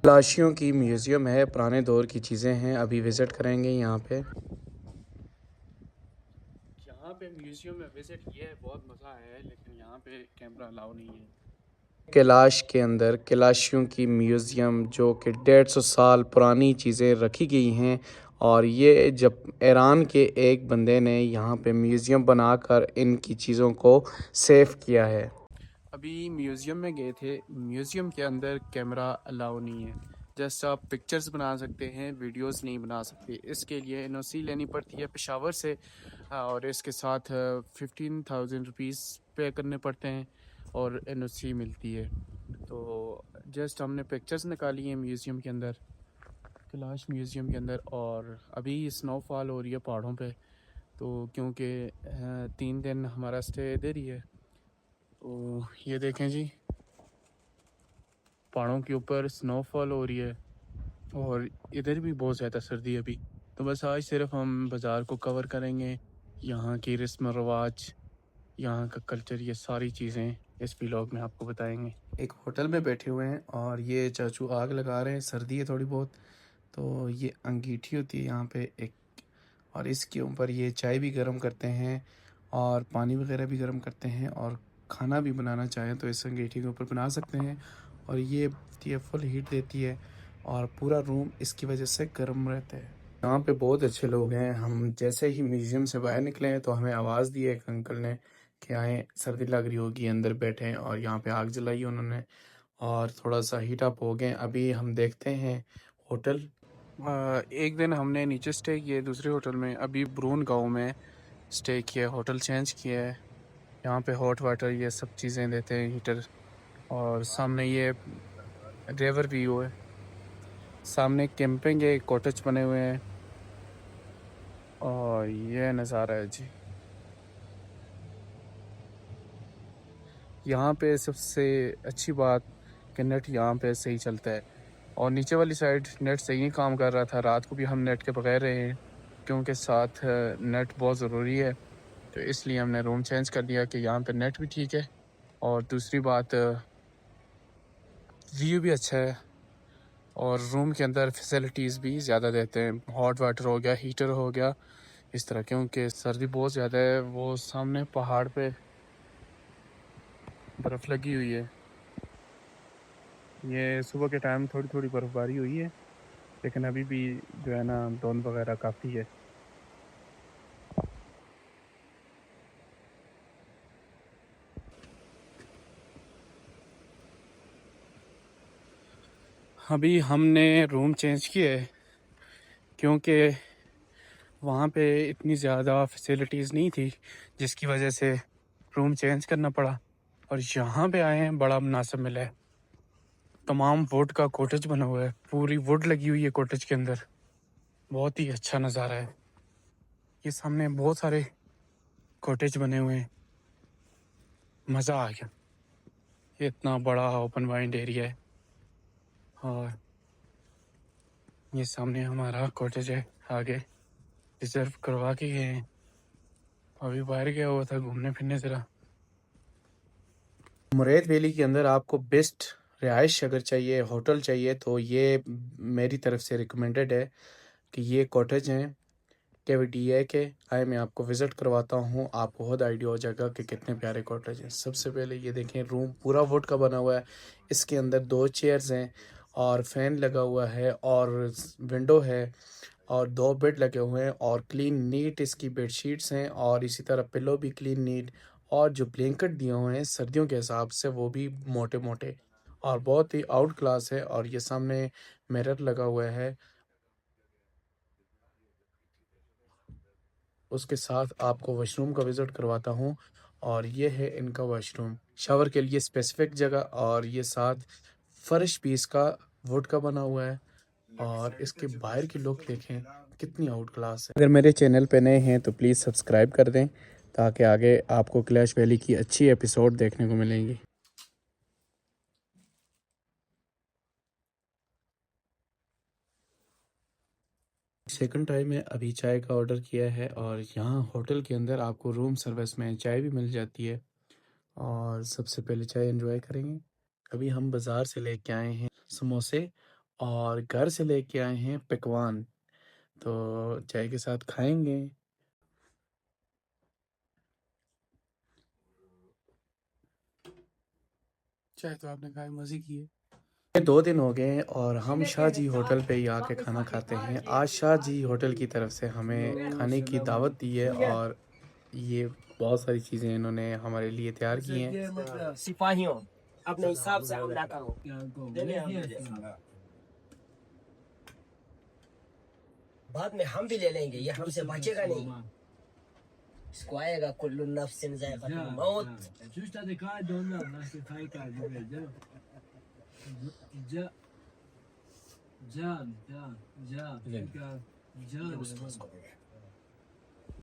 तलाशियों की म्यूज़ियम है, पुराने दौर की चीज़ें हैं, अभी विज़िट करेंगे यहाँ पे। यहाँ पे म्यूज़ियम में विज़िट किया है, बहुत मज़ा आया है, लेकिन यहाँ पे कैमरा अलाउ नहीं है। कैलाश के अंदर कैलाशियों की म्यूज़ियम जो कि 150 साल पुरानी चीज़ें रखी गई हैं और ये जब ईरान के एक बंदे ने यहाँ पे म्यूज़ियम बनाकर इनकी चीज़ों को सेव किया है। अभी म्यूज़ियम में गए थे, म्यूज़ियम के अंदर कैमरा अलाउ नहीं है। जस्ट आप पिक्चर्स बना सकते हैं, वीडियोस नहीं बना सकते। इसके लिए एनओसी लेनी पड़ती है पेशावर से, और इसके साथ 15,000 रुपीज़ पे करने पड़ते हैं और एनओसी मिलती है। तो जस्ट हमने पिक्चर्स निकाली हैं म्यूज़ियम के अंदर, कैलाश म्यूज़ियम के अंदर। और अभी स्नोफॉल हो रही है पहाड़ों पे, तो क्योंकि 3 दिन हमारा स्टे इधर ही है। तो ये देखें जी, पहाड़ों के ऊपर स्नोफॉल हो रही है और इधर भी बहुत ज़्यादा सर्दी है अभी। तो बस आज सिर्फ हम बाज़ार को कवर करेंगे, यहाँ की रस्म रवाज, यहाँ का कल्चर, ये सारी चीज़ें इस व्लॉग में आपको बताएंगे। एक होटल में बैठे हुए हैं और ये चाचू आग लगा रहे हैं, सर्दी है थोड़ी बहुत। तो ये अंगीठी होती है यहाँ पे एक, और इसके ऊपर ये चाय भी गर्म करते हैं और पानी वगैरह भी गर्म करते हैं, और खाना भी बनाना चाहें तो इस अंगीठी के ऊपर बना सकते हैं। और ये फुल हीट देती है और पूरा रूम इसकी वजह से गर्म रहता है। यहाँ पे बहुत अच्छे लोग हैं। हम जैसे ही म्यूज़ियम से बाहर निकले हैं तो हमें आवाज़ दी है एक अंकल ने कि आए, सर्दी लग रही होगी, अंदर बैठे। और यहाँ पे आग जलाई उन्होंने और थोड़ा सा हीट अप हो गए। अभी हम देखते हैं होटल। एक दिन हमने नीचे स्टे किया है दूसरे होटल में, अभी ब्रून गांव में स्टे किया है, होटल चेंज किया है। यहाँ पे हॉट वाटर ये सब चीज़ें देते हैं, हीटर। और सामने ये रिवर व्यू है, सामने कैंपिंग है, कॉटेज बने हुए हैं और ये नज़ारा है जी। यहाँ पे सबसे अच्छी बात कि नेट यहाँ पे सही चलता है, और नीचे वाली साइड नेट सही नहीं काम कर रहा था। रात को भी हम नेट के बगैर रहे हैं, क्योंकि साथ नेट बहुत ज़रूरी है। तो इसलिए हमने रूम चेंज कर दिया कि यहाँ पे नेट भी ठीक है, और दूसरी बात व्यू भी अच्छा है, और रूम के अंदर फैसिलिटीज़ भी ज़्यादा देते हैं। हॉट वाटर हो गया, हीटर हो गया, इस तरह। क्योंकि सर्दी बहुत ज़्यादा है, वो सामने पहाड़ पे बर्फ़ लगी हुई है। ये सुबह के टाइम थोड़ी थोड़ी बर्फ़बारी हुई है, लेकिन अभी भी जो है ना, धुंध वगैरह काफ़ी है। अभी हमने रूम चेंज किया है, क्योंकि वहाँ पे इतनी ज़्यादा फैसिलिटीज़ नहीं थी, जिसकी वजह से रूम चेंज करना पड़ा। और यहाँ पे आए हैं, बड़ा मुनासिब मिला है। तमाम वुड का कॉटेज बना हुआ है, पूरी वुड लगी हुई है कॉटेज के अंदर। बहुत ही अच्छा नज़ारा है। ये सामने बहुत सारे कॉटेज बने हुए हैं, मज़ा आ गया। ये इतना बड़ा ओपन वाइड एरिया है, और ये सामने हमारा कॉटेज है, आगे रिजर्व करवा के गए हैं। अभी बाहर गया हुआ था घूमने फिरने ज़रा। मुरेद वैली के अंदर आपको बेस्ट रिहाइश अगर चाहिए, होटल चाहिए, तो ये मेरी तरफ से रिकमेंडेड है कि ये कॉटेज हैं KVDA के। आए, मैं आपको विज़िट करवाता हूँ, आपको खुद आइडिया हो जाएगा कि कितने प्यारे कॉटेज हैं। सबसे पहले ये देखें, रूम पूरा वुड का बना हुआ है। इसके अंदर 2 चेयर्स हैं और फैन लगा हुआ है और विंडो है और 2 बेड लगे हुए हैं, और क्लीन नीट इसकी बेडशीट्स हैं, और इसी तरह पिलो भी क्लीन नीट। और जो ब्लैंकेट दिए हुए हैं सर्दियों के हिसाब से, वो भी मोटे मोटे और बहुत ही आउट क्लास है। और ये सामने मिरर लगा हुआ है। उसके साथ आपको वॉशरूम का विज़िट करवाता हूँ, और ये है इनका वॉशरूम, शावर के लिए स्पेसिफिक जगह। और ये साथ फर्श भी इसका वुड का बना हुआ है, और इसके बाहर की लुक देखें कितनी आउट क्लास है। अगर मेरे चैनल पे नए हैं तो प्लीज़ सब्सक्राइब कर दें, ताकि आगे आपको कैलाश वैली की अच्छी एपिसोड देखने को मिलेंगी। सेकंड टाइम में अभी चाय का ऑर्डर किया है, और यहाँ होटल के अंदर आपको रूम सर्विस में चाय भी मिल जाती है, और सबसे पहले चाय एंजॉय करेंगे। अभी हम बाज़ार से लेके आए हैं समोसे और घर से लेके आए हैं पकवान, तो चाय के साथ खाएंगे। चाय तो आपने खाई, मज़े किए। 2 दिन हो गए हैं और हम शाहजी होटल पे ही आके खाना खाते हैं। आज शाहजी होटल की तरफ से हमें खाने की दावत दी है और ये बहुत सारी चीज़ें इन्होंने हमारे लिए तैयार की हैं। सिपाहियों, अपने हिसाब से हमला करो। बाद में हम भी ले लेंगे, ये हमसे बचेगा नहीं। इसको आएगा कुल्लू नफ्सिन ज़ाइक़तुल मौत।